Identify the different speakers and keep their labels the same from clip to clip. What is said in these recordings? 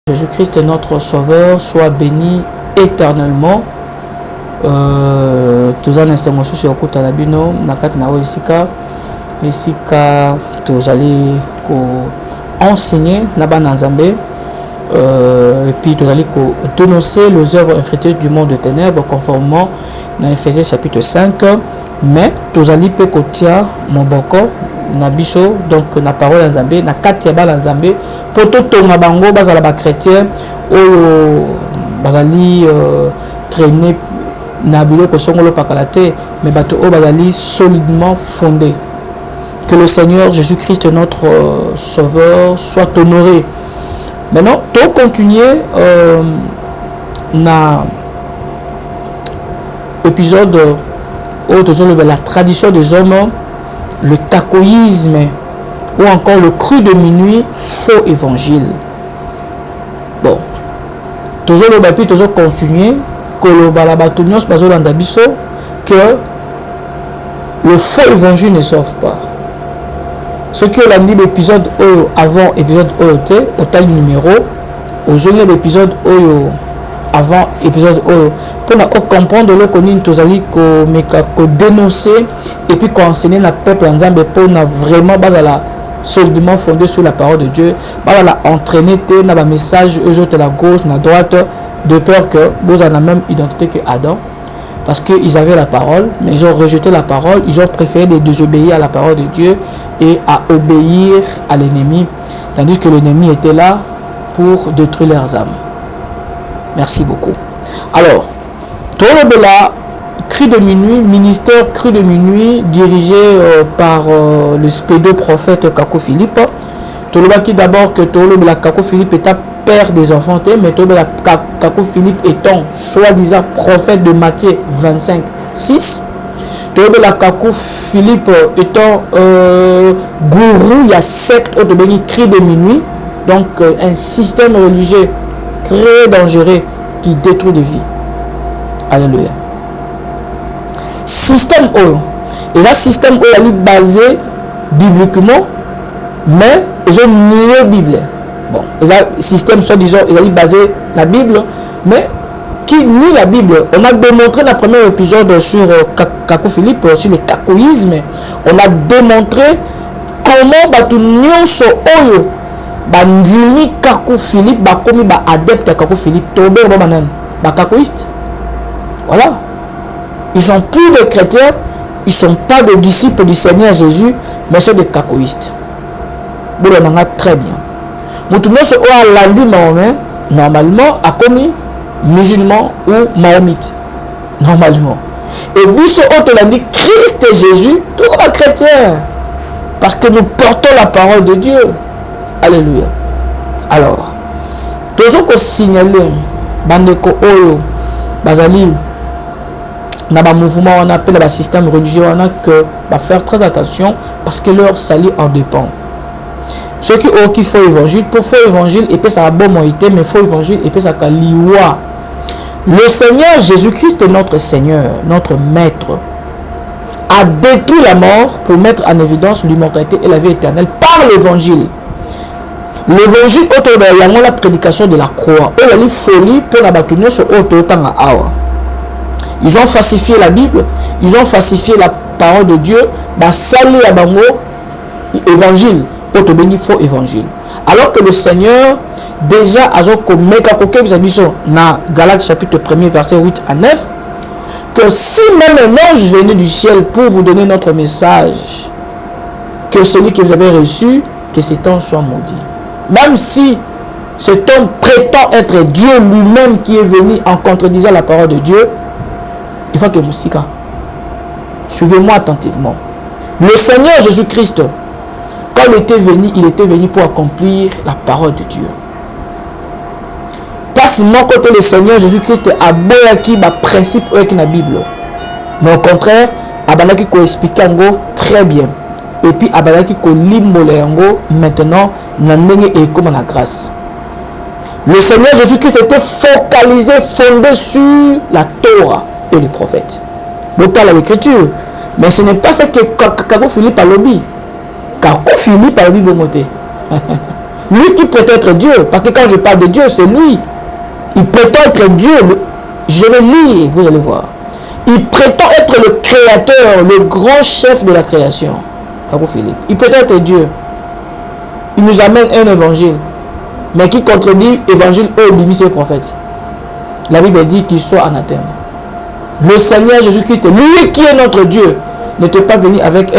Speaker 1: Jésus-Christ est notre Sauveur, soit béni éternellement. Tous en enseignements sur le côté d'Abino, Nakat Nao Isika, tous allez enseigner Naba Nanzambe, et puis tous allez dénoncer les œuvres infructueuses du monde de ténèbres, conformément à Éphésiens chapitre 5. Mais tous allez peut kotia Moboko, Nabiso, donc la parole Nanzambe, Nakat Yaba Nanzambe, pour tout le bango, bazala ba chrétien, ou bazali traîner Nabilo ko songolo pakalate, mais bato o bazali solidement fondé. Que le Seigneur Jésus-Christ, notre Sauveur, soit honoré. Maintenant, tout continuer na épisode de la tradition des hommes, le cacoïsme ou encore le cru de minuit, faux évangile. Bon, toujours le bapi, toujours continuer que le faux évangile ne sauve pas. Ce que l'a dit l'épisode avant épisode OT, au tel numéro, aux autres l'épisode avant épisode pour comprendre le connu tozali ko dénoncer et puis qu'on enseigner la peuple en Zambie pour vraiment basala solidement fondé sur la parole de Dieu, basala entraîner na ba message aux autres la gauche, la droite, de peur que vous avez la même identité que Adam, parce qu'ils avaient la parole, mais ils ont rejeté la parole, ils ont préféré de désobéir à la parole de Dieu et à obéir à l'ennemi, tandis que l'ennemi était là pour détruire leurs âmes. Merci beaucoup. Alors, Torobela, cri de minuit, ministère cri de minuit, dirigé par le spédo-prophète Kako Philippe. Toloba qui d'abord que Torobela Kako Philippe est père des enfants, mais Torobela Kako Philippe étant soi-disant prophète de Matthieu 25, 6. Torobela Kako Philippe étant gourou, il y a secte au cri de minuit, donc un système religieux très dangereux qui détruit des vies. Alléluia. Système O. Et là, système O est basé bibliquement, mais ils ont nié la Bible. Bon, le système soi-disant est basé la Bible, mais qui nie la Bible. On a démontré dans le premier épisode sur Kako Philippe, sur le cacoïsme. On a démontré comment Batu Nyonso Oyo bandimi Kako Philippe bakomi ba adepte à Kako Philippe tobe banan ba cacoïste. Voilà, ils sont plus des chrétiens, ils sont pas des disciples du Seigneur Jésus, mais sont des cacoïstes. Bon, on a très bien. Moutoumé se a landu Mahomet normalement a commis musulman ou mahommite normalement. Et lui ce autre l'a dit Christ et Jésus, pour les chrétiens, parce que nous portons la parole de Dieu. Alléluia. Alors, toujours qu'on signale, bandeko oyo, bazali, na ba mouvement on appelle le système religieux, on a que va faire très attention parce que leur salut en dépend. Ceux qui font évangile, pour faux évangile, et puis ça a bon moïté, mais faux évangile, et puis ça a liwa. Le Seigneur Jésus-Christ est notre Seigneur, notre Maître, a détruit la mort pour mettre en évidence l'immortalité et la vie éternelle par l'évangile. L'évangile autour de la prédication de la croix. Et la folie pour la bâtonner sur autour de awa. Ils ont falsifié la Bible, ils ont falsifié la parole de Dieu, bah salé à bango évangile, auto béni faux évangile. Alors que le Seigneur déjà a commis na Galates chapitre 1er verset 8 à 9 que si même un ange venait du ciel pour vous donner notre message, que celui que vous avez reçu, que cet ange soit maudit. Même si cet homme prétend être Dieu lui-même qui est venu en contredisant la parole de Dieu, il faut que Moussika, suivez-moi attentivement. Le Seigneur Jésus-Christ, quand il était venu pour accomplir la parole de Dieu. Pas seulement côté le Seigneur Jésus-Christ a boyaki ba principe avec la Bible, mais au contraire, abalaki ko expliquer ngo très bien. Et puis abalaki ko limbole ngo maintenant na ndenge et comme la grâce. Le Seigneur Jésus-Christ était focalisé, fondé sur la Torah et les prophètes. L'auteur de l'écriture, Mais ce n'est pas ce que Kako Philippe a lobby. Kako Philippe a lobby Bomoté. Lui qui prétend être Dieu. Parce que quand je parle de Dieu, c'est lui. Il prétend être Dieu. Je vais lire, vous allez voir. Il prétend être le créateur, le grand chef de la création. Kako Philippe. Il prétend être Dieu. Il nous amène un évangile. Mais qui contredit l'évangile au limite prophète. La Bible dit qu'il soit anathème. Le Seigneur Jésus-Christ, lui qui est notre Dieu, ne peut pas venir avec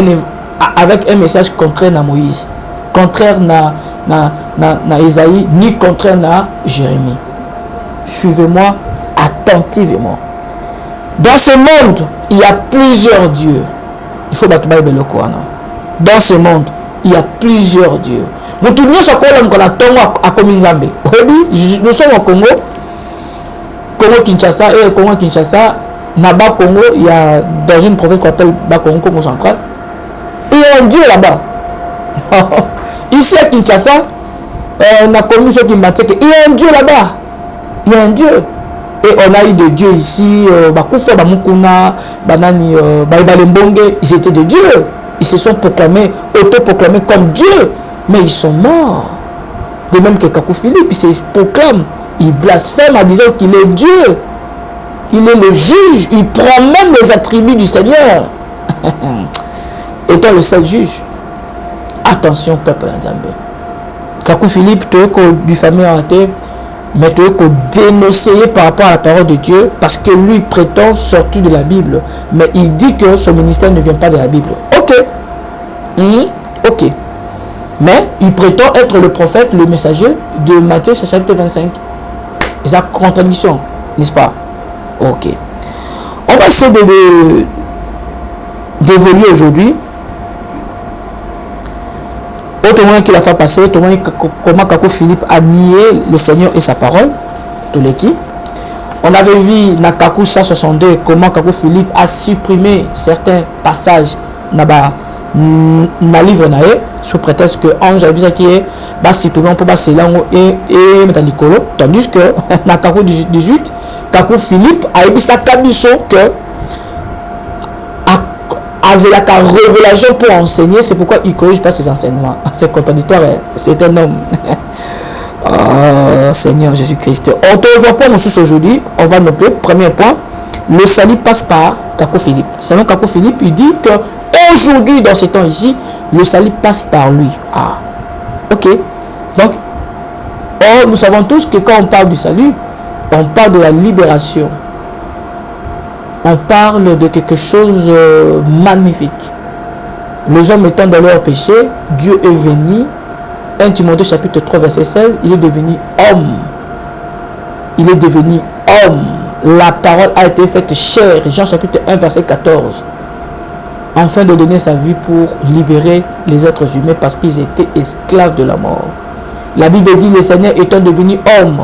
Speaker 1: un message contraire à Moïse, contraire à Isaïe, ni contraire à Jérémie. Suivez-moi attentivement. Dans ce monde, il y a plusieurs dieux. Il faut battre le Coran. Dans ce monde, il y a plusieurs dieux. Nous sommes au Congo, Congo-Kinshasa et Congo-Kinshasa. Naba Congo, il y a dans une province qu'on appelle Bakongo, Congo central. Il y a un dieu là-bas. Ici à Kinshasa, on a connu ceux qui m'ont dit qu'il y a un dieu là-bas. Il y a un dieu. Et on a eu des dieux ici, Bakoufa, Bamukuna, Banani, Baïbalembongue, ils étaient des dieux. Ils se sont proclamés, auto-proclamés comme Dieu. Mais ils sont morts. De même que Kako Philippe, il se proclame, il blasphème en disant qu'il est Dieu. Il est le juge, il prend même les attributs du Seigneur. Étant le seul juge. Attention, peuple d'Anzambé. Kako Philippe, tu es du famille raté, mais tu es dénoncé par rapport à la parole de Dieu, parce que lui prétend sortir de la Bible. Mais il dit que son ministère ne vient pas de la Bible. Ok. Ok. Mais il prétend être le prophète, le messager de Matthieu chapitre 25. Et sa contradiction, n'est-ce pas? Ok. On va essayer d'évoluer aujourd'hui. Autrement qu'il a fait passer, comment Kako Philippe a nié le Seigneur et sa parole. Tous les qui. On avait vu dans Kakou 162 comment Kako Philippe a supprimé certains passages dans le livre sous prétexte que Ange a dit qu'il est supprimé pour passer là et Métanicolo. Tandis que dans Kakou 18, Kako Philippe a dit ça que la révélation pour enseigner, c'est pourquoi il ne corrige pas ses enseignements. C'est contradictoire, c'est un homme. Oh Seigneur Jésus-Christ. On te voit pas nous tous aujourd'hui. On va noter, premier point, le salut passe par Kako Philippe. Selon Kako Philippe, il dit que aujourd'hui, dans ce temps ici, le salut passe par lui. Ah, ok. Donc, nous savons tous que quand on parle du salut, on parle de la libération. On parle de quelque chose de magnifique. Les hommes étant dans leur péché, Dieu est venu. 1 Timothée chapitre 3 verset 16, il est devenu homme. Il est devenu homme. La parole a été faite chair. Jean chapitre 1 verset 14. Afin de donner sa vie pour libérer les êtres humains parce qu'ils étaient esclaves de la mort. La Bible dit le Seigneur étant devenu homme.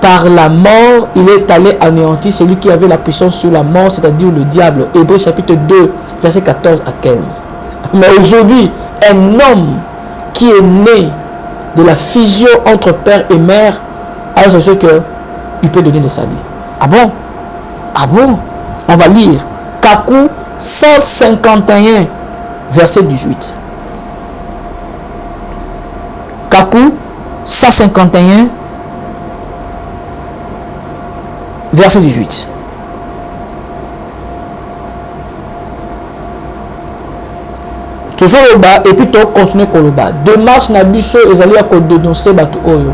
Speaker 1: Par la mort, il est allé anéantir celui qui avait la puissance sur la mort, c'est-à-dire le diable. Hébreux chapitre 2, verset 14 à 15. Mais aujourd'hui, un homme qui est né de la fusion entre père et mère, alors c'est sûr qu'il peut donner le salut. Ah bon? Ah bon? On va lire Kakou 151, verset 18. Kakou 151, verset 18. Toujours le bas et puis tu continues avec le bas. Démarche na biso ezali ya ko dénoncer batu oyo.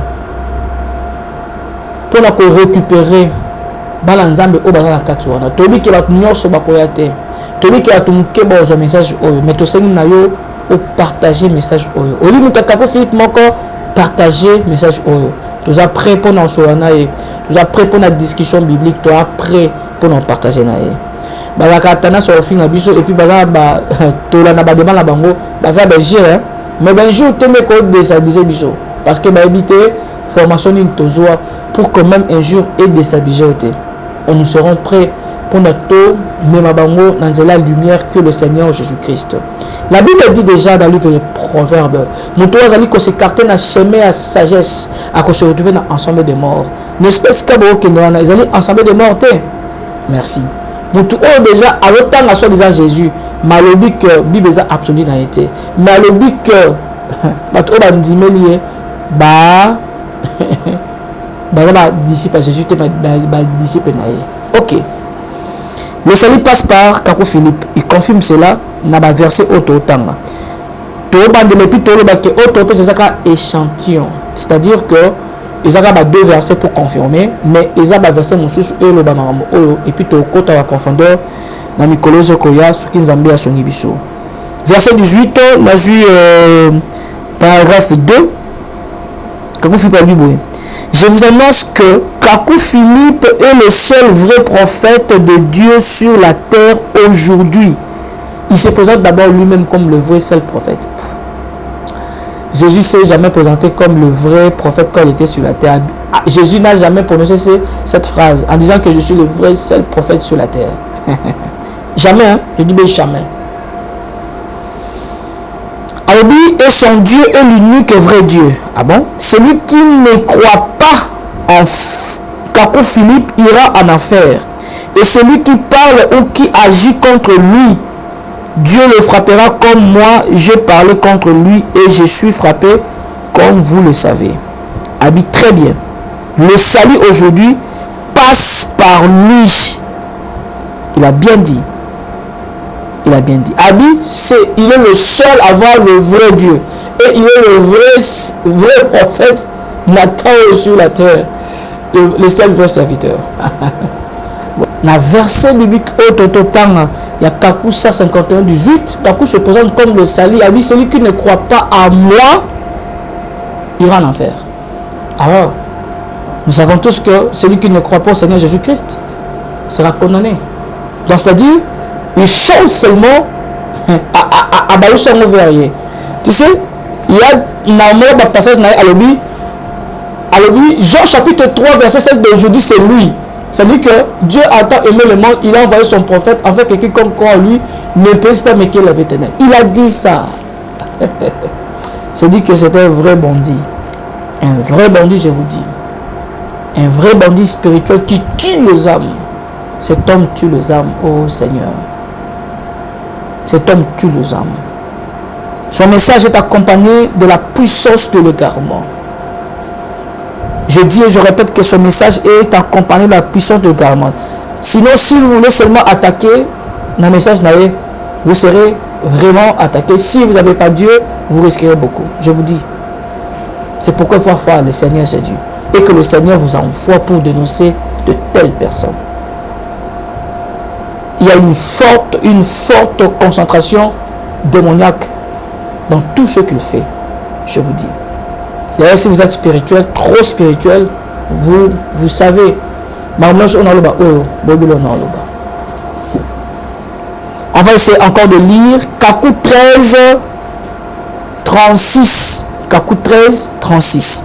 Speaker 1: Pour na ko récupérer bala nzambe o bazana kati wana. Tobi ke batu nyonso bakoya te. Tobi ke batu muke ba ozo message oyo. Mais to sengi na yo o partager message oyo. Oli mutaka ko Philippe moko partager message oyo. Tu as prêt pour nous soigner, tu as prêt pour la discussion biblique, tu as prêt pour nous partager naé. Balakatana sur le fin abiso et puis baza ba tola na ba demande la bango, baza belgien mais ben jour te me code déstabiliser biso parce que ba habiter formation une tozoa pour que même un jour et déstabiliser. On nous serons prêts pour notre même bango dans la lumière que le Seigneur Jésus-Christ. La Bible dit déjà dans le livre des Proverbes, nous tous allons qu'on s'écarte dans le chemin à sagesse, à qu'on se retrouve dans l'ensemble des morts. N'est-ce pas ce que nous allons ensemble des morts? Merci. mutu oyo déjà alotanga soit déjà Jésus malobi que Bible est absolue na été malobi que bato oyo bandimeli ye ba disciple Jésus te disciple na ye. Ok, le salut passe par Kakou Philippe, il confirme cela na ba verset ototanga to bandele puis to ba que otope c'est ça échantillon, c'est-à-dire que ils ont deux versets pour confirmer, mais ils ont verset mususu et puis to kota wa confondeur na mikoloze koya soki nzambe asongi biso. Verset 18 na vu paragraphe 2 Kakou Philippe Bible. Je vous annonce que Kakou Philippe est le seul vrai prophète de Dieu sur la terre aujourd'hui. Il se présente d'abord lui-même comme le vrai seul prophète. Jésus s'est jamais présenté comme le vrai prophète quand il était sur la terre. Jésus n'a jamais prononcé cette phrase en disant que je suis le vrai seul prophète sur la terre. Jamais, hein? Je dis bien jamais. Alobi et son Dieu est l'unique et vrai Dieu. Ah bon? Celui qui ne croit pas en Kakou Philippe ira en enfer. Et celui qui parle ou qui agit contre lui, Dieu le frappera comme moi, j'ai parlé contre lui et je suis frappé comme vous le savez. Abi, très bien. Le salut aujourd'hui passe par lui. Il a bien dit. Il a bien dit. Abi, il est le seul à voir le vrai Dieu. Et il est le vrai prophète Nathan sur la terre. Le seul vrai serviteur. Dans le verset biblique, il y a Kakou 151 18. Kakou se présente comme le salut. Abi, celui qui ne croit pas à moi ira en enfer. Alors, nous savons tous que celui qui ne croit pas au Seigneur Jésus-Christ sera condamné. Donc, c'est-à-dire, il change seulement à Baloucha Mouverrier. Tu sais, il y a un passage à l'Obi, Jean chapitre 3, verset 16 d'aujourd'hui, c'est lui. C'est-à-dire que Dieu a tant aimé le monde, il a envoyé son prophète, en fait, quelqu'un comme quoi lui ne peut pas mais qu'il avait éternel. Il a dit ça. C'est dit que c'était un vrai bandit. Un vrai bandit, je vous dis. Un vrai bandit spirituel qui tue les âmes. Cet homme tue les âmes, oh Seigneur. Cet homme tue les âmes. Son message est accompagné de la puissance de l'égarement. Je dis et je répète que son message est accompagné de la puissance de l'égarement. Sinon, si vous voulez seulement attaquer un message, vous serez vraiment attaqué. Si vous n'avez pas Dieu, vous risquerez beaucoup. Je vous dis. C'est pourquoi il faut voir le Seigneur, c'est Dieu. Et que le Seigneur vous envoie pour dénoncer de telles personnes. Il y a une forte concentration démoniaque dans tout ce qu'il fait. Je vous dis. D'ailleurs, si vous êtes spirituel, trop spirituel, vous savez. On va essayer encore de lire Kakou 13, 36. Kakou 13, 36.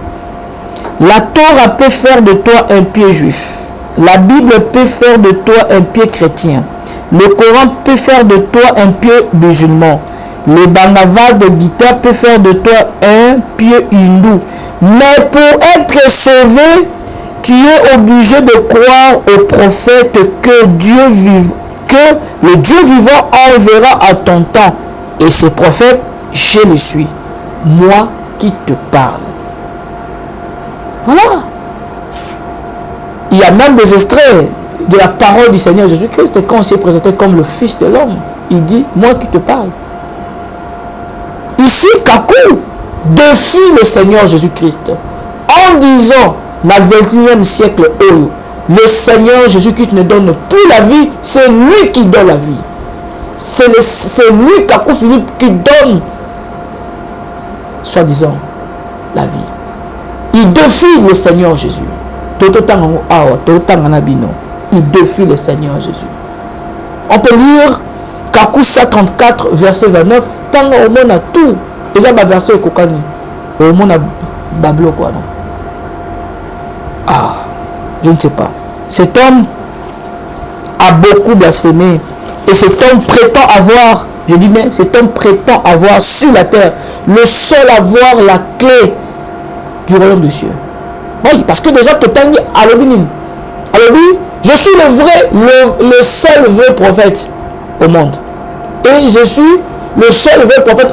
Speaker 1: La Torah peut faire de toi un pied juif. La Bible peut faire de toi un pied chrétien. Le Coran peut faire de toi un pied musulman. Le Bhagavad Gita peut faire de toi un pied hindou. Mais pour être sauvé, tu es obligé de croire au prophète que le Dieu vivant enverra à ton temps. Et ce prophète, je le suis. Moi qui te parle. Voilà. Il y a même des extraits de la parole du Seigneur Jésus-Christ quand il s'est présenté comme le Fils de l'homme. Il dit, moi qui te parle. Ici, Kakou défie le Seigneur Jésus-Christ en disant, dans le 21e siècle, le Seigneur Jésus-Christ ne donne plus la vie, c'est lui qui donne la vie. C'est lui, Kakou Philippe, qui donne, soi-disant, la vie. Il défie le Seigneur Jésus. Il défie le Seigneur Jésus. On peut lire Kakou 134, verset 29. Tant au monde a tout. Et ça, va verset Kokani. Au monde a Bablo quoi, non? Ah, je ne sais pas. Cet homme a beaucoup blasphémé. Et cet homme prétend avoir, je dis bien, cet homme prétend avoir sur la terre le seul à avoir la clé du royaume de Dieu. Oui, parce que déjà, Totangi, Alobi, Je suis le seul vrai prophète au monde. Et je suis le seul vrai prophète.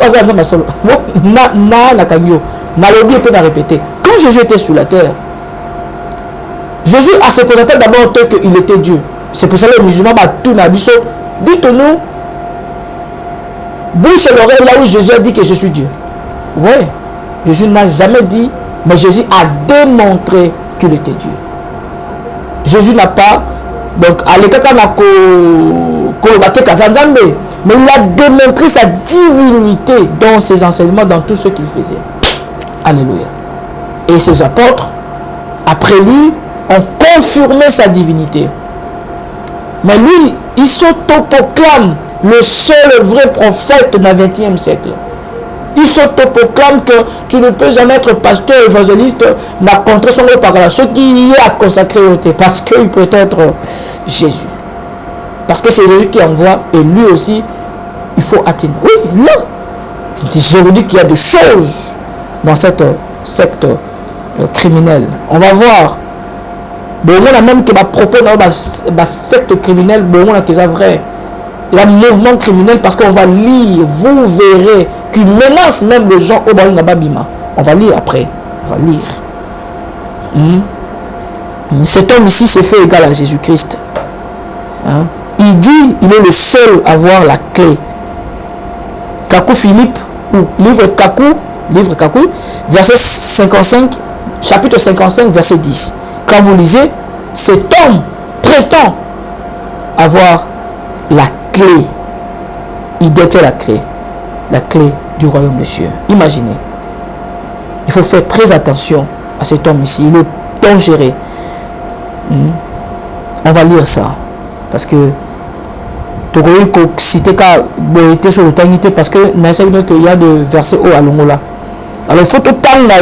Speaker 1: Quand Jésus était sur la terre, Jésus a se présenté d'abord tel qu'il était Dieu. C'est pour ça que les musulmans, tout n'abisso. Dites-nous, bouche et l'oreille là où Jésus a dit que je suis Dieu. Vous voyez, Jésus n'a jamais dit, mais Jésus a démontré qu'il était Dieu. Jésus n'a pas, donc, à l'écart mais il a démontré sa divinité dans ses enseignements, dans tout ce qu'il faisait. Alléluia. Et ses apôtres, après lui, ont confirmé sa divinité. Mais lui, il s'autoproclame le seul vrai prophète du XXe siècle. Il s'autoproclame que tu ne peux jamais être pasteur, évangéliste, n'a contre son par là. Ce qui y est à consacrer au thé, parce qu'il peut être Jésus. Parce que c'est Jésus qui envoie, et lui aussi, il faut atteindre. Oui, là, je vous dis qu'il y a des choses dans cette secte criminelle. On va voir. Mais on a même que ma propos dans la secte criminelle, on a que ça vrai. Il y a un mouvement criminel parce qu'on va lire, vous verrez, qui menace même les gens au Bali Nababima. On va lire après. On va lire. Cet homme ici se fait égal à Jésus-Christ. Il dit, il est le seul à avoir la clé. Kakou Philippe, ou livre Kakou, verset 55, chapitre 55, verset 10. Quand vous lisez, cet homme prétend avoir la clé. Il détient la clé du royaume des cieux. Imaginez. Il faut faire très attention à cet homme ici. Il est dangereux. On va lire ça. Parce que tu peux citer sur le temps parce que il y a des versets au Alongola. Alors il faut tout temps là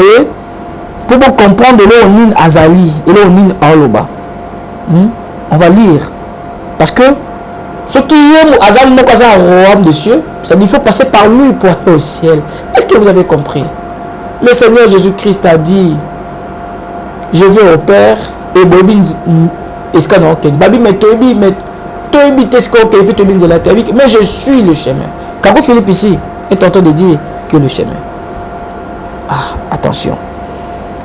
Speaker 1: pour comprendre le Onin Azali et le Onin Aoloba. On va lire. Parce que ce qui est Azali n'est pas un royaume des cieux, c'est-à-dire qu'il faut passer par lui pour aller au ciel. Est-ce que vous avez compris? Le Seigneur Jésus-Christ a dit, je vais au Père et Bobin est-ce que non, mais je suis le chemin. Kakou Philippe ici est en train de dire que le chemin. Attention.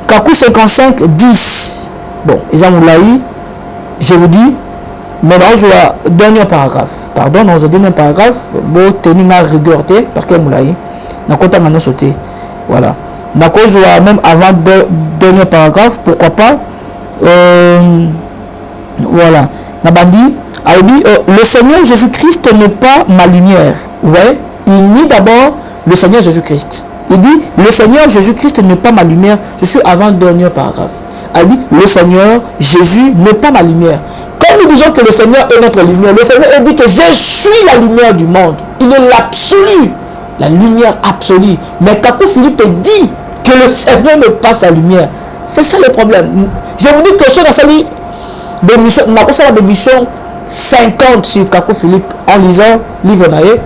Speaker 1: Kakou 55, 10. Bon, je vous dis, mais dans le dernier paragraphe, pardon, dans le dernier paragraphe, bon, tenir ma rigueur, parce que Moulaï, n'a pas maintenant sauté. Voilà. N'a pas même avant le dernier paragraphe, pourquoi pas. Voilà. Nabandi a dit le Seigneur Jésus-Christ n'est pas ma lumière. Vous voyez, il nie d'abord le Seigneur Jésus-Christ. Il dit le Seigneur Jésus-Christ n'est pas ma lumière. Je suis avant le dernier paragraphe. Il dit le Seigneur Jésus n'est pas ma lumière. Quand nous disons que le Seigneur est notre lumière, le Seigneur dit que je suis la lumière du monde. Il est l'absolu, la lumière absolue. Mais Kakou Philippe dit que le Seigneur n'est pas sa lumière. C'est ça le problème. Je vous dis que je suis dans sa vie. Des missions 50 sur Kakou Philippe en lisant livre naïe.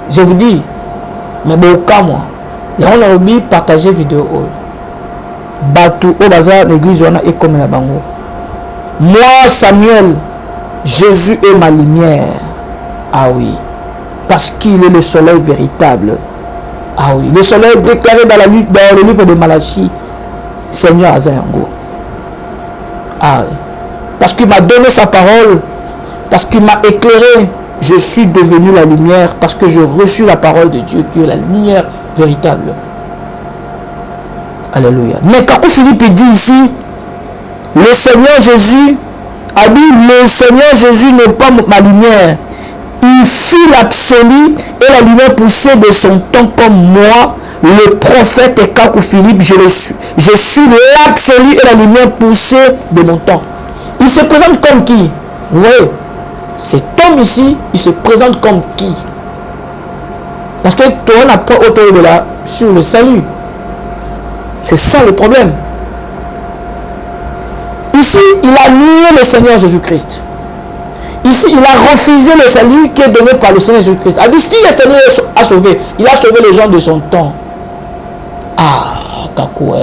Speaker 1: Je vous dis, mais bon, cas moi, il y a un oublié partager vidéo. Batou au bazar l'église et comme la bango. Moi Samuel, Jésus est ma lumière. Ah oui, parce qu'il est le soleil véritable. Ah oui, le soleil déclaré dans le livre de Malachie, Seigneur Azayango. Ah oui. Parce qu'il m'a donné sa parole, parce qu'il m'a éclairé, je suis devenu la lumière, parce que j'ai reçu la parole de Dieu, qui est la lumière véritable. Alléluia. Mais Kakou Philippe dit ici, le Seigneur Jésus a dit, le Seigneur Jésus n'est pas ma lumière. Il fut l'absolu et la lumière poussée de son temps comme moi, le prophète Kakou Philippe, je suis l'absolu et la lumière poussée de mon temps. Il se présente comme qui? Vous voyez, cet homme ici, il se présente comme qui? Parce que toi, n'a pas autour de là sur le salut. C'est ça le problème. Ici, il a nié le Seigneur Jésus-Christ. Ici, il a refusé le salut qui est donné par le Seigneur Jésus-Christ. Il a dit, si le Seigneur a sauvé, il a sauvé les gens de son temps. Kakou,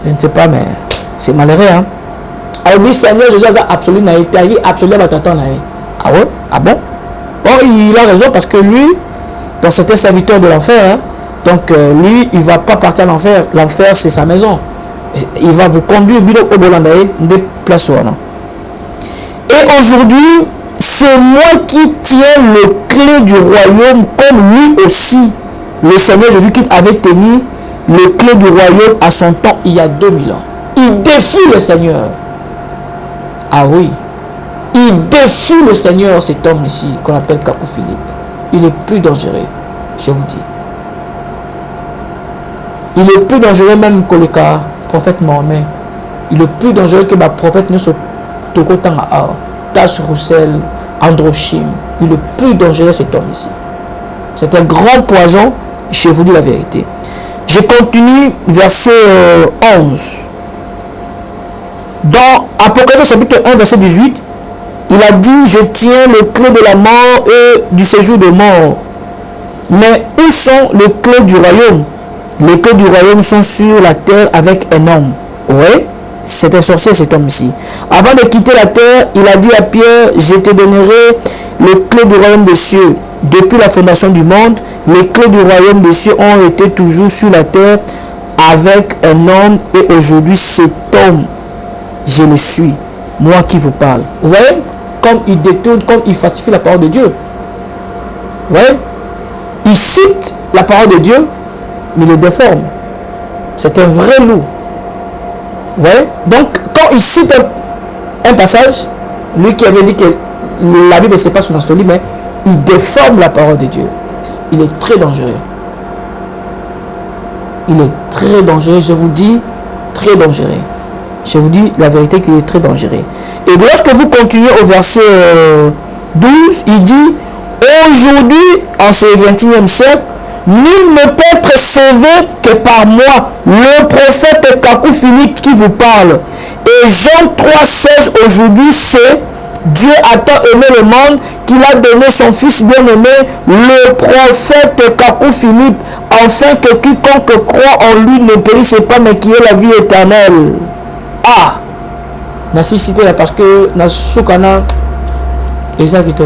Speaker 1: je ne sais pas, mais C'est malheureux, hein. Alors, oui, Seigneur Jésus a absolu, n'a été absolu à t'attendre. Ah ouais? Ah bon? Bon, il a raison parce que lui, donc c'était serviteur de l'enfer, hein. Donc, lui, il ne va pas partir à l'enfer. L'enfer, c'est sa maison. Il va vous conduire au Bolandaï, des places. Et aujourd'hui, c'est moi qui tiens le clé du royaume, comme lui aussi, le Seigneur Jésus qui avait tenu le clé du royaume à son temps il y a 2000 ans. Il défie le Seigneur. Ah oui. Il défie le Seigneur, cet homme ici, qu'on appelle Kakou Philippe. Il est plus dangereux, je vous dis. Il est plus dangereux même que le prophète Mohamed. Il est plus dangereux que le prophète Nusso Tokotanga, Tas Roussel, Androchim. Il est plus dangereux cet homme ici. C'est un grand poison, je vous dis la vérité. Je continue, verset 11. Dans Apocalypse chapitre 1, verset 18, il a dit, je tiens le clé de la mort et du séjour de mort. Mais où sont les clés du royaume? Les clés du royaume sont sur la terre avec un homme. Oui, c'est un sorcier cet homme-ci. Avant de quitter la terre, il a dit à Pierre, je te donnerai les clés du royaume des cieux. Depuis la fondation du monde, les clés du royaume des cieux ont été toujours sur la terre avec un homme. Et aujourd'hui, cet homme, je le suis. Moi qui vous parle. Vous voyez, comme il détourne, comme il falsifie la parole de Dieu. Vous voyez, il cite la parole de Dieu, mais il le déforme. C'est un vrai loup. Vous voyez? Donc, quand il cite un passage, lui qui avait dit que la Bible, c'est pas son insolite, mais il déforme la parole de Dieu. Il est très dangereux. Il est très dangereux, je vous dis, très dangereux. Je vous dis la vérité qu'il est très dangereux. Et lorsque vous continuez au verset 12, il dit, aujourd'hui, en ce 21e siècle, nul ne peut être sauvé que par moi, le prophète Kakou Philippe qui vous parle. Et Jean 3,16 aujourd'hui, c'est Dieu a tant aimé le monde qu'il a donné son fils bien-aimé, le prophète Kakou Philippe, afin que quiconque croit en lui ne périsse pas, mais qui ait la vie éternelle. Ah, Nassi cité là parce que Nassoukana et ça qui était.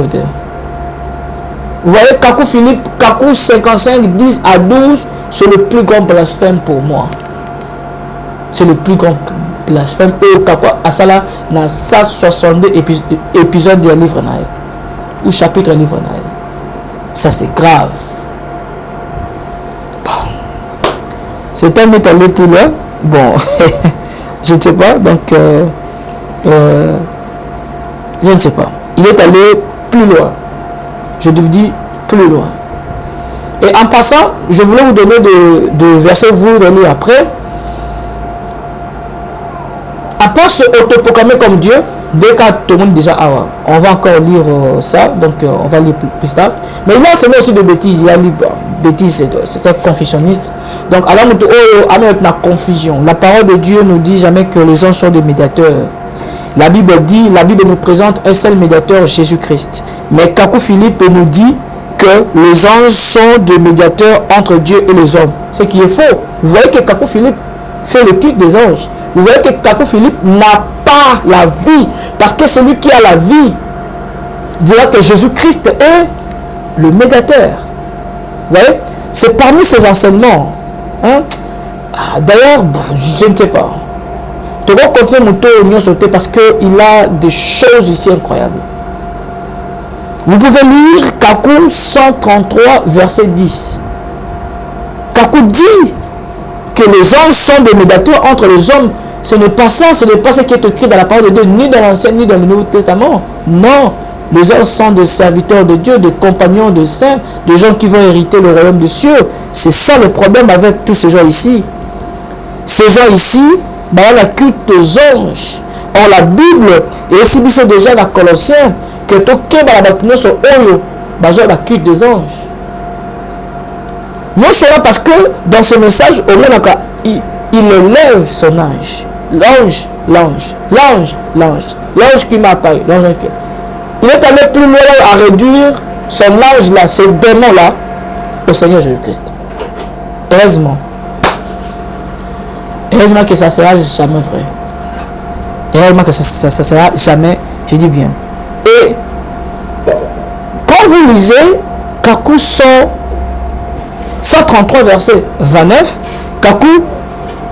Speaker 1: Vous voyez, Kakou Philippe, Kakou 55, 10 à 12, c'est le plus grand blasphème pour moi. C'est le plus grand blasphème. Et Kakou Asala, dans 162 épisodes du livre, ou chapitre du livre. Ça, c'est grave. Bon. Cet homme est allé plus loin. Bon, je ne sais pas. Donc, je ne sais pas. Il est allé plus loin. Je vous dis plus loin. Et en passant, je voulais vous donner de versets, vous relire après. À part se autoproclamer comme Dieu, dès qu'à tout le monde déjà, on va encore lire ça, donc on va lire plus tard. Mais il a enseigné aussi de bêtises, il a lu bêtises, c'est confessionniste. Donc, alors, la confusion. La parole de Dieu nous dit jamais que les anges sont des médiateurs. La Bible nous présente un seul médiateur, Jésus-Christ. Mais Kakou Philippe nous dit que les anges sont des médiateurs entre Dieu et les hommes. Ce qui est faux. Vous voyez que Kakou Philippe fait le culte des anges. Vous voyez que Kakou Philippe n'a pas la vie. Parce que celui qui a la vie dira que Jésus-Christ est le médiateur. Vous voyez? C'est parmi ces enseignements. Hein? D'ailleurs, je ne sais pas. Tu vas continuer mon tour union sauter parce qu'il a des choses ici incroyables. Vous pouvez lire Kakou 133, verset 10. Kakou dit que les anges sont des médiateurs entre les hommes. Ce n'est pas ça, ce n'est pas ce qui est écrit dans la parole de Dieu, ni dans l'Ancien, ni dans le Nouveau Testament. Non, les anges sont des serviteurs de Dieu, des compagnons de saints, des gens qui vont hériter le royaume des cieux. C'est ça le problème avec tous ces gens ici. Ces gens ici, la culte des anges. Or la Bible, et aussi déjà dans Colossiens, que tout le monde sur la culte des anges. Non seulement parce que dans ce message, au moins, il élève son ange. L'ange qui m'a apparu. Il est allé plus loin à réduire son ange là, ce démon là, au Seigneur Jésus-Christ. Heureusement que ça ne sera jamais vrai. Et réellement que ça sera jamais, je dis bien. Et quand vous lisez Kakou 133 verset 29, Kakou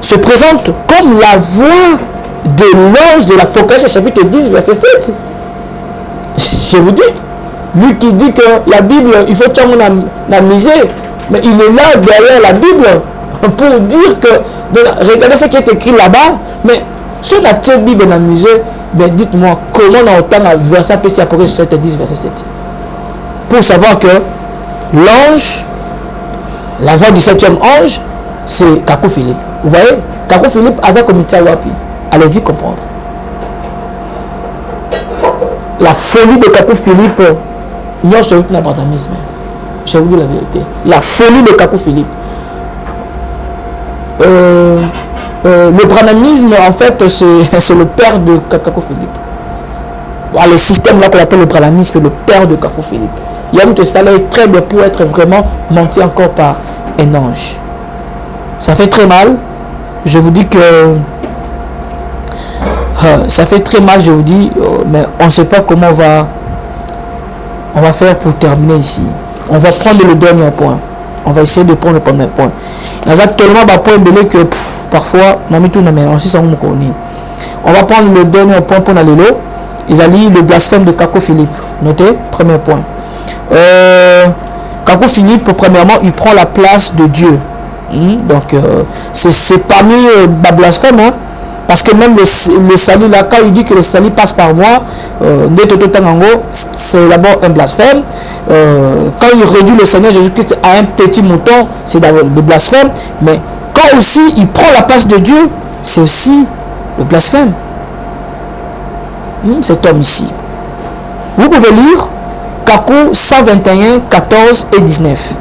Speaker 1: se présente comme la voix de l'ange de l'Apocalypse chapitre 10 verset 7. Je vous dis, lui qui dit que la Bible, il faut la miser, mais il est là derrière la Bible pour dire que, regardez ce qui est écrit là-bas, mais si on a la Bible la miser, ben dites-moi comment on a autant un verset PC Apocalypse chapitre 10 verset 7. Pour savoir que l'ange, la voix du 7e ange, c'est Kakou Philippe. Vous voyez, Kakou Philippe, Aza Komita Wapi. Allez-y comprendre. La folie de Kakou Philippe, non, c'est un abrahamisme. Je vous dis la vérité. La folie de Kakou Philippe. Le brahmanisme, en fait, c'est le père de Kakou Philippe. Bon, le système là qu'on appelle le brahmanisme, le père de Kakou Philippe. Il y a un salaire très bien pour être vraiment menti encore par un ange. Ça fait très mal. Je vous dis que ça fait très mal, je vous dis, mais on ne sait pas comment on va faire pour terminer ici. On va prendre le dernier point. On va essayer de prendre le premier point. Nous actuellement, que parfois, on va prendre le dernier point pour aller là. Ils allaient le blasphème de Kakou Philippe. Notez, premier point. Kakou Philippe, premièrement, il prend la place de Dieu. Donc, c'est parmi les blasphèmes, hein, parce que même le salut, là, quand il dit que le salut passe par moi, c'est d'abord un blasphème. Quand il réduit le Seigneur Jésus-Christ à un petit mouton, c'est d'abord le blasphème. Mais quand aussi il prend la place de Dieu, c'est aussi le blasphème. Cet homme ici. Vous pouvez lire Kakou 121, 14 et 19.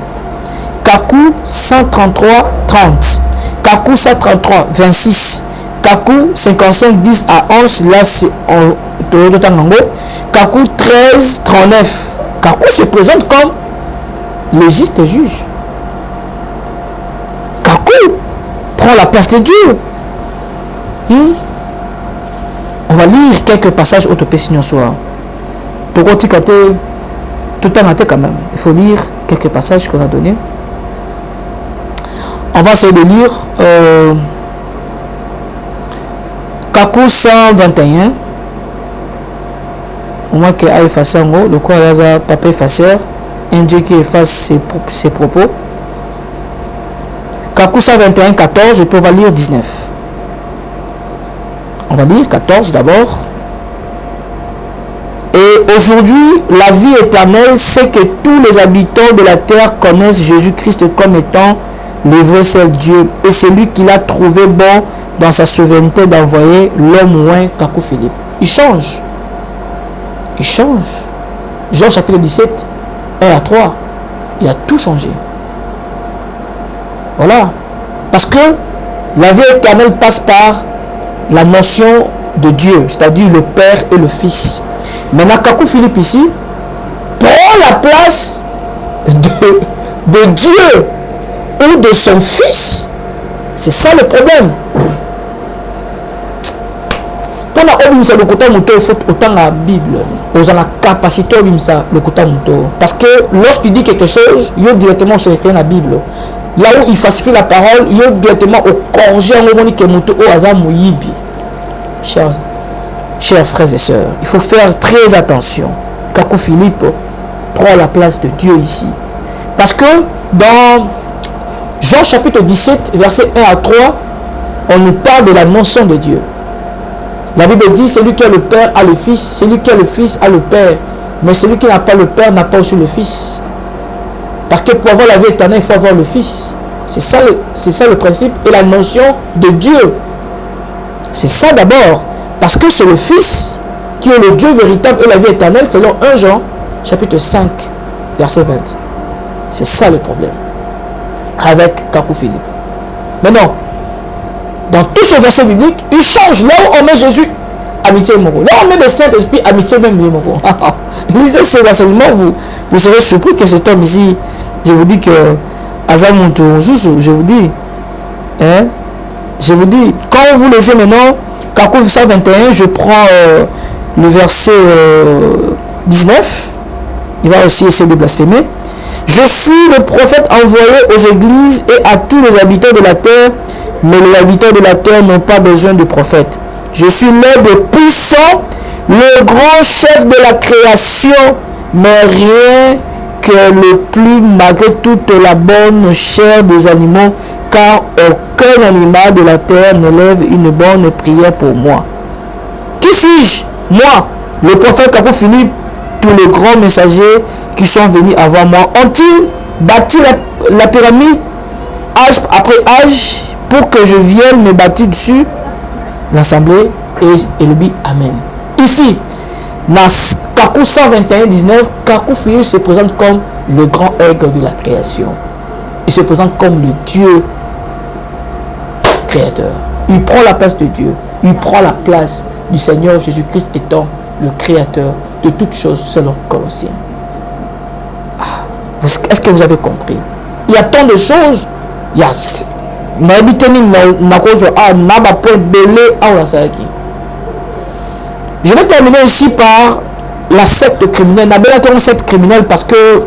Speaker 1: Kakou 133, 30. Kakou 133, 26. Kakou 55, 10 à 11. Là, c'est en Kakou 13, 39. Kakou se présente comme le juste juge. Kakou prend la place de Dieu. On va lire quelques passages au Topé soir. Tout le temps quand même. Il faut lire quelques passages qu'on a donnés. On va essayer de lire Kakou 121. Au moins qu'il a effacé en haut. Le quoi il papa effaceur. Un Dieu qui efface ses propos. Kakou 121, 14. Et puis on va lire 19. On va lire 14 d'abord. Et aujourd'hui, la vie éternelle, c'est que tous les habitants de la terre connaissent Jésus-Christ comme étant le vrai seul Dieu. Et c'est lui qui l'a trouvé bon dans sa souveraineté d'envoyer l'homme oint Kakou Philippe. Il change. Il change. Jean chapitre 17, 1 à 3. Il a tout changé. Voilà. Parce que la vie éternelle passe par la notion de Dieu, c'est-à-dire le Père et le Fils. Maintenant, Kakou Philippe ici prend la place de Dieu ou de son Fils. C'est ça le problème. Pendant que le côté moto, il faut autant la Bible. Aux la capacité de le côté moto. Parce que lorsqu'il dit quelque chose, il y directement se réfère à la Bible. Là où il falsifie la parole, il y a directement au corrigé en moment que moto au hasard mouyibi. Chers frères et sœurs, il faut faire très attention. Kakou Philippe prend la place de Dieu ici. Parce que dans Jean chapitre 17, verset 1 à 3, on nous parle de la notion de Dieu. La Bible dit, celui qui a le Père a le Fils, celui qui a le Fils a le Père. Mais celui qui n'a pas le Père n'a pas aussi le Fils. Parce que pour avoir la vie éternelle, il faut avoir le Fils. C'est ça le principe et la notion de Dieu. C'est ça d'abord. Parce que c'est le Fils qui est le Dieu véritable et la vie éternelle, selon 1 Jean, chapitre 5, verset 20. C'est ça le problème. Avec Kakou Philippe. Maintenant, dans tous ces versets bibliques, il change. Là où on met Jésus, amitié Moko. Là où on met le Saint-Esprit, amitié même Moko. Lisez ces enseignements, vous serez surpris que cet homme ici, je vous dis que Azamonto, je vous dis, hein, je vous dis, quand vous lisez maintenant Kakou 121, je prends le verset 19. Il va aussi essayer de blasphémer. Je suis le prophète envoyé aux églises et à tous les habitants de la terre, mais les habitants de la terre n'ont pas besoin de prophète. Je suis l'être puissant, le grand chef de la création, mais rien que le plus malgré toute la bonne chair des animaux, car aucun animal de la terre n'élève une bonne prière pour moi. Qui suis-je? Moi, le prophète Kakou Philippe, tous les grands messagers qui sont venus avant moi, ont-ils bâti la pyramide âge après âge pour que je vienne me bâtir dessus? L'assemblée et le dit Amen. Ici, dans Kakou 121, 19, Kakou Philippe se présente comme le grand aigle de la création. Il se présente comme le Dieu créateur. Il prend la place de Dieu. Il prend la place du Seigneur Jésus-Christ étant le créateur de toutes choses selon Colossiens. Est-ce que vous avez compris? Il y a tant de choses. Il y a je vais terminer ici par la secte criminelle. Une secte criminelle parce que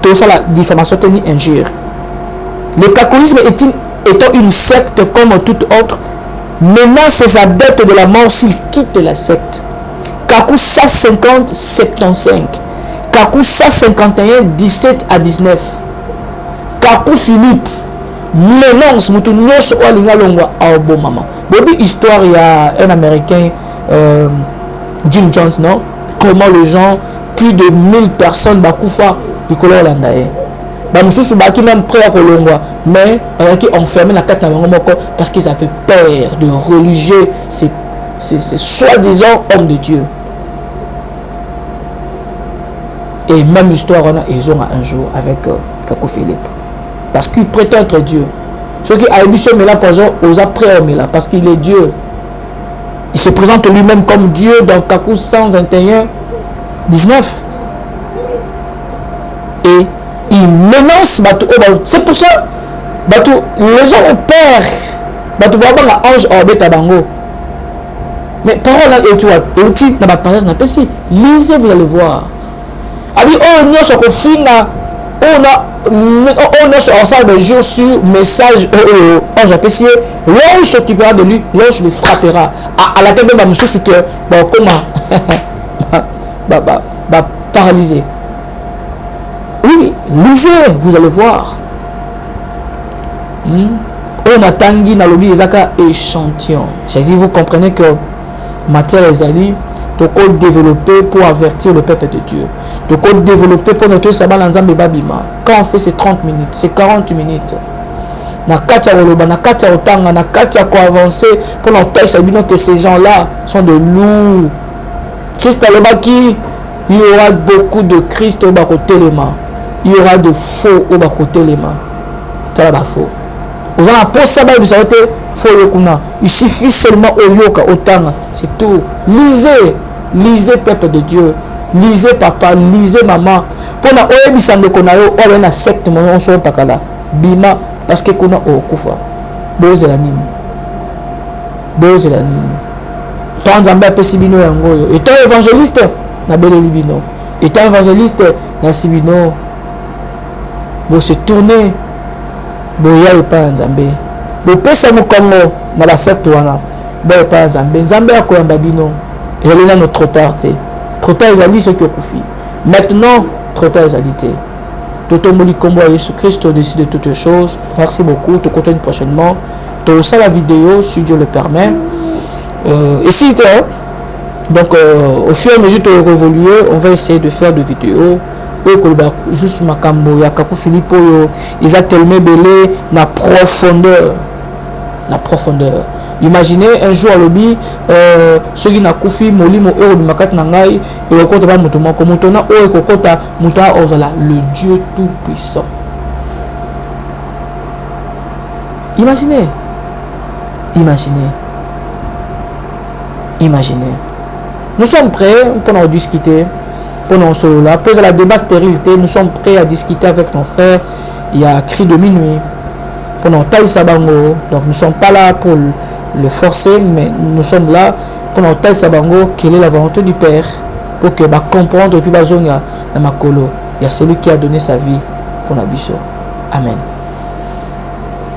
Speaker 1: tout ça, la diffamation est une injure. Le kakouisme étant une secte comme toute autre, maintenant c'est sa dette de la mort s'il quitte la secte. Kakou 150, 75. Kakou 151, 17 à 19. Kakou Philippe, mélange moutou nyos ou alinga longwa à bon maman. Bobi histoire il y a un américain Jim Jones, non? Comment les gens, plus de 1000 personnes bakoufa Nicolas Hollande. Bah monsieur baki même prêt à Colombo, mais qui enfermé la carte parce qu'ils avaient peur de religieux, c'est soi-disant hommes de Dieu. Et même histoire on a ils ont un jour avec Kakou Philippe parce qu'il prétend être Dieu. Ceux qui a émission mais là par exemple aux après mais là parce qu'il est Dieu. Il se présente lui-même comme Dieu dans Kakou 121 19 et il menace Batou. C'est pour ça Batou les gens ont peur. Batou baba ange orbite bango. Mais parole là et tu vois et tu dans ma passage n'a pas si lisez vous allez voir. Abi oh nous so ko finga on a ça de jour sur message ange apprécié l'ange s'occupera de lui l'ange le frappera à la tête de monsieur ce que bon comment paralysé. Oui, lisez, vous allez voir. On a tangi na lobby ezaka échantillon. C'est-à-dire vous comprenez que matière ezali donc on développer pour avertir le peuple de Dieu. Donc on développer pour notre sabbat l'ensemble babima. Quand on fait ces 30 minutes, c'est 40 minutes. Na katia woloba, na katia otanga, na katia ko avancer pour notre sabino que ces gens-là sont de loups. Christ alobaki, il y aura beaucoup de Christ au bas côté les mains. Il y aura de faux au bas côté les mains. C'est là faux. Vous avez un post sabbat vous savez faux yokuna. Il suffit seulement au yoka otanga, c'est tout. Lisez peuple de Dieu. Lisez papa, lisez maman. Pour na oye bisande konayo oye na secte mon on so pakala. Bima parce que kuna okufa. Boze la nini. Boze la nini. Tant Zambia pesibino yango. Étant évangéliste na bele libino. Étant évangéliste na sibino. Bo se tourner. Bo ya pas Nzambe. Bo pesa mo Congo na la secte wana. Bo pas Nzambe. Nzambe akoyamba bino. Et là notre trop tard. Trop tard ils ont ce qui confie. Maintenant trop tard ils ont dit. Toto moli combo Jésus Christ au-dessus de toutes choses. Merci beaucoup. Tu continue prochainement. Tout ça la vidéo si Dieu le permet. Et si donc au fur et à mesure de évoluer, on va essayer de faire des vidéos. Juste makambo ya Kakou Philippe ils ont tellement belé la profondeur. Imaginez un jour à lobby ceux qui n'a koufi molimo euro de makat nangai et au côté de mutuma comme mutona o ekokota muta ozala le Dieu tout puissant. Imaginez. Nous sommes prêts pour en discuter, pour en solo là, pour la débat stérilité, nous sommes prêts à discuter avec nos frères. Il y a cri de minuit. Pendant taille sabango, donc nous ne sommes pas là pour le forcer, mais nous sommes là pour nous sabango quelle est la volonté du Père pour que bah comprendre et puis bazonga na makolo. Il y a celui qui a donné sa vie pour la biso. Amen.